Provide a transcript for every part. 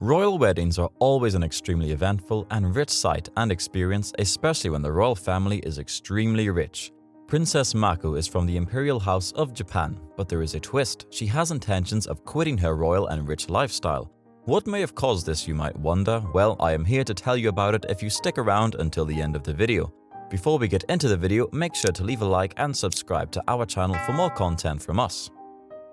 Royal weddings are always an extremely eventful and rich sight and experience, especially when the royal family is extremely rich. Princess Mako is from the Imperial House of Japan, but there is a twist. She has intentions of quitting her royal and rich lifestyle. What may have caused this, you might wonder? Well, I am here to tell you about it if you stick around until the end of the video. Before we get into the video, make sure to leave a like and subscribe to our channel for more content from us.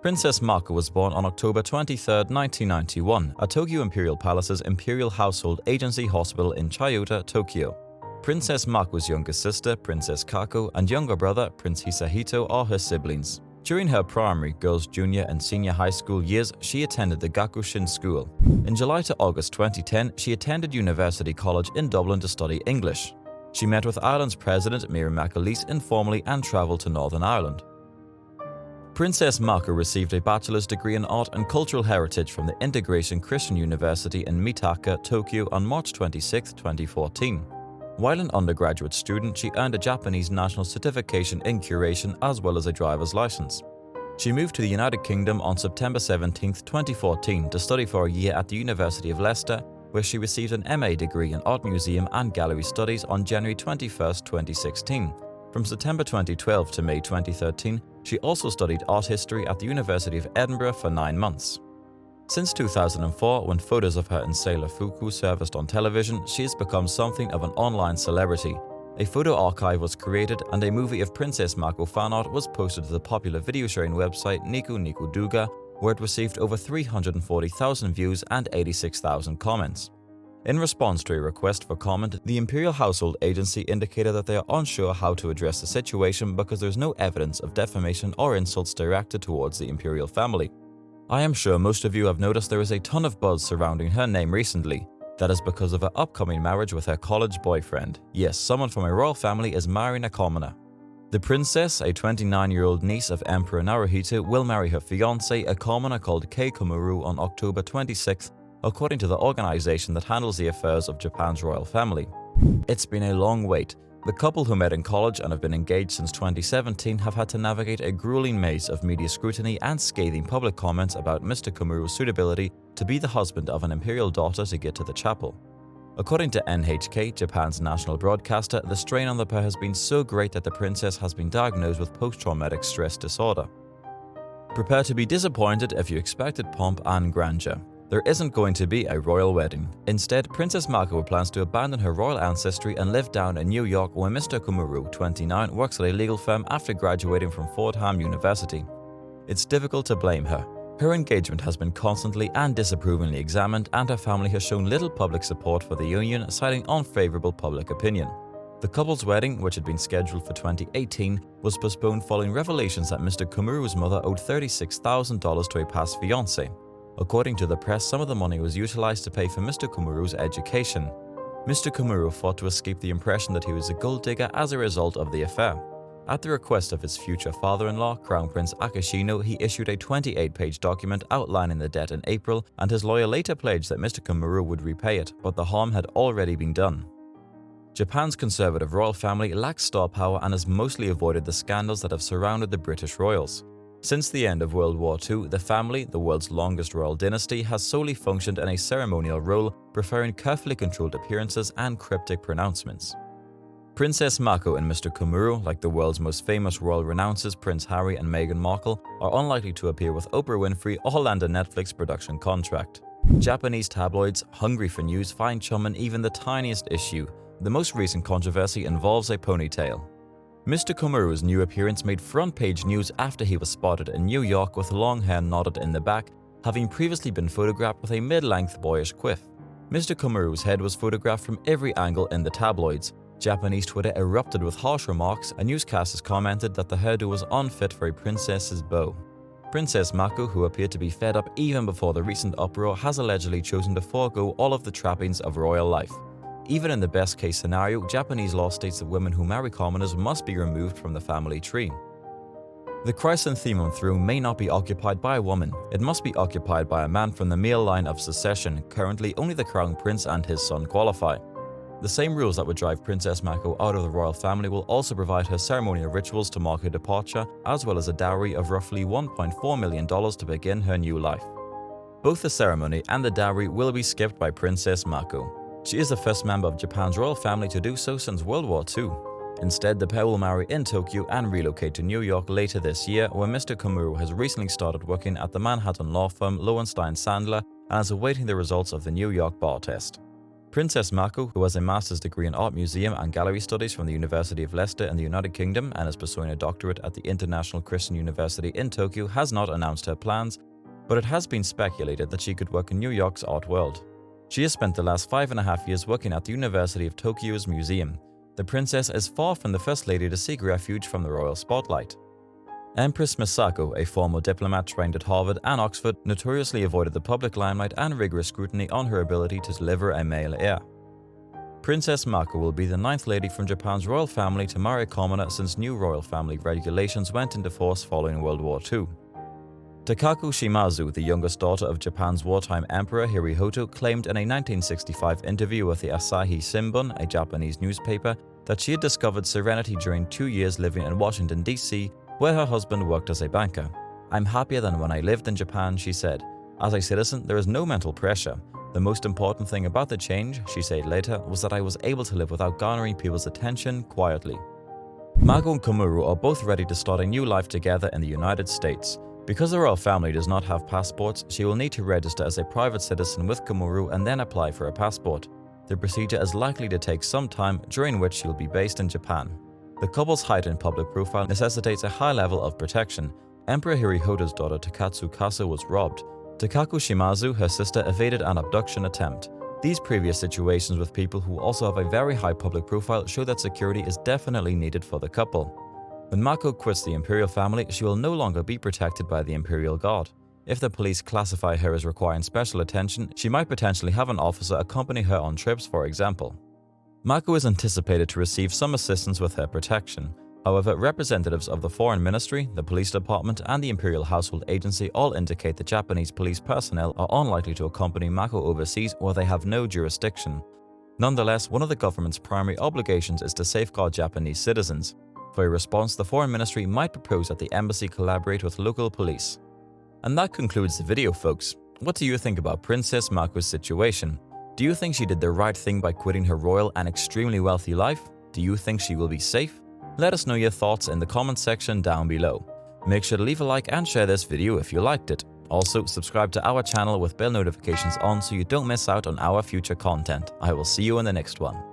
Princess Mako was born on October 23, 1991, at Tokyo Imperial Palace's Imperial Household Agency Hospital in Chiyoda, Tokyo. Princess Mako's younger sister, Princess Kako, and younger brother, Prince Hisahito, are her siblings. During her primary, girls' junior and senior high school years, she attended the Gakushin School. In July to August 2010, she attended University College in Dublin to study English. She met with Ireland's President Miriam McAleese informally and travelled to Northern Ireland. Princess Mako received a bachelor's degree in art and cultural heritage from the Integration Christian University in Mitaka, Tokyo on March 26, 2014. While an undergraduate student, she earned a Japanese national certification in curation as well as a driver's license. She moved to the United Kingdom on September 17, 2014 to study for a year at the University of Leicester, where she received an MA degree in Art Museum and Gallery Studies on January 21, 2016. From September 2012 to May 2013, she also studied art history at the University of Edinburgh for 9 months. Since 2004, when photos of her in Sailor Fuku surfaced on television, she has become something of an online celebrity. A photo archive was created and a movie of Princess Mako fan art was posted to the popular video sharing website Niku Niku Duga, where it received over 340,000 views and 86,000 comments. In response to a request for comment, the Imperial Household Agency indicated that they are unsure how to address the situation because there is no evidence of defamation or insults directed towards the imperial family. I am sure most of you have noticed there is a ton of buzz surrounding her name recently. That is because of her upcoming marriage with her college boyfriend. Yes, someone from a royal family is marrying a commoner. The princess, a 29-year-old niece of Emperor Naruhito, will marry her fiancé, a commoner called Kei Komuro, on October 26th, according to the organization that handles the affairs of Japan's royal family. It's been a long wait. The couple, who met in college and have been engaged since 2017, have had to navigate a grueling maze of media scrutiny and scathing public comments about Mr. Komuro's suitability to be the husband of an imperial daughter to get to the chapel. According to NHK, Japan's national broadcaster, the strain on the pair has been so great that the princess has been diagnosed with post-traumatic stress disorder. Prepare to be disappointed if you expected pomp and grandeur. There isn't going to be a royal wedding. Instead, Princess Mako plans to abandon her royal ancestry and live down in New York, where Mr. Komuro, 29, works at a legal firm after graduating from Fordham University. It's difficult to blame her. Her engagement has been constantly and disapprovingly examined, and her family has shown little public support for the union, citing unfavorable public opinion. The couple's wedding, which had been scheduled for 2018, was postponed following revelations that Mr. Komuro's mother owed $36,000 to a past fiancé. According to the press, some of the money was utilized to pay for Mr. Komuro's education. Mr. Komuro fought to escape the impression that he was a gold digger as a result of the affair. At the request of his future father-in-law, Crown Prince Akishino, he issued a 28-page document outlining the debt in April, and his lawyer later pledged that Mr. Komuro would repay it, but the harm had already been done. Japan's conservative royal family lacks star power and has mostly avoided the scandals that have surrounded the British royals. Since the end of World War II, the family, the world's longest royal dynasty, has solely functioned in a ceremonial role, preferring carefully controlled appearances and cryptic pronouncements. Princess Mako and Mr. Komuro, like the world's most famous royal renounces Prince Harry and Meghan Markle, are unlikely to appear with Oprah Winfrey or land a Netflix production contract. Japanese tabloids, hungry for news, find chum in even the tiniest issue. The most recent controversy involves a ponytail. Mr. Komuro's new appearance made front-page news after he was spotted in New York with long hair knotted in the back, having previously been photographed with a mid-length boyish quiff. Mr. Komuro's head was photographed from every angle in the tabloids. Japanese Twitter erupted with harsh remarks, and newscasters commented that the hairdo was unfit for a princess's beau. Princess Mako, who appeared to be fed up even before the recent uproar, has allegedly chosen to forego all of the trappings of royal life. Even in the best-case scenario, Japanese law states that women who marry commoners must be removed from the family tree. The chrysanthemum throne may not be occupied by a woman. It must be occupied by a man from the male line of succession. Currently, only the Crown Prince and his son qualify. The same rules that would drive Princess Mako out of the royal family will also provide her ceremonial rituals to mark her departure, as well as a dowry of roughly $1.4 million to begin her new life. Both the ceremony and the dowry will be skipped by Princess Mako. She is the first member of Japan's royal family to do so since World War II. Instead, the pair will marry in Tokyo and relocate to New York later this year, where Mr. Komuro has recently started working at the Manhattan law firm Lowenstein Sandler and is awaiting the results of the New York bar test. Princess Mako, who has a master's degree in art museum and gallery studies from the University of Leicester in the United Kingdom and is pursuing a doctorate at the International Christian University in Tokyo, has not announced her plans, but it has been speculated that she could work in New York's art world. She has spent the last 5.5 years working at the University of Tokyo's museum. The princess is far from the first lady to seek refuge from the royal spotlight. Empress Misako, a former diplomat trained at Harvard and Oxford, notoriously avoided the public limelight and rigorous scrutiny on her ability to deliver a male heir. Princess Mako will be the 9th lady from Japan's royal family to marry a commoner since new royal family regulations went into force following World War II. Takaku Shimazu, the youngest daughter of Japan's wartime emperor Hirohito, claimed in a 1965 interview with the Asahi Shimbun, a Japanese newspaper, that she had discovered serenity during 2 years living in Washington, D.C., where her husband worked as a banker. "I'm happier than when I lived in Japan," she said. "As a citizen, there is no mental pressure. The most important thing about the change," she said later, "was that I was able to live without garnering people's attention quietly." Mako and Komuro are both ready to start a new life together in the United States. Because the royal family does not have passports, she will need to register as a private citizen with Komuro and then apply for a passport. The procedure is likely to take some time, during which she will be based in Japan. The couple's heightened public profile necessitates a high level of protection. Emperor Hirohito's daughter Takatsu Kasa was robbed. Takaku Shimazu, her sister, evaded an abduction attempt. These previous situations with people who also have a very high public profile show that security is definitely needed for the couple. When Mako quits the imperial family, she will no longer be protected by the imperial guard. If the police classify her as requiring special attention, she might potentially have an officer accompany her on trips, for example. Mako is anticipated to receive some assistance with her protection. However, representatives of the Foreign Ministry, the Police Department, and the Imperial Household Agency all indicate that Japanese police personnel are unlikely to accompany Mako overseas where they have no jurisdiction. Nonetheless, one of the government's primary obligations is to safeguard Japanese citizens. For a response, the Foreign Ministry might propose that the embassy collaborate with local police. And that concludes the video, folks. What do you think about Princess Mako's situation? Do you think she did the right thing by quitting her royal and extremely wealthy life? Do you think she will be safe? Let us know your thoughts in the comment section down below. Make sure to leave a like and share this video if you liked it. Also, subscribe to our channel with bell notifications on so you don't miss out on our future content. I will see you in the next one.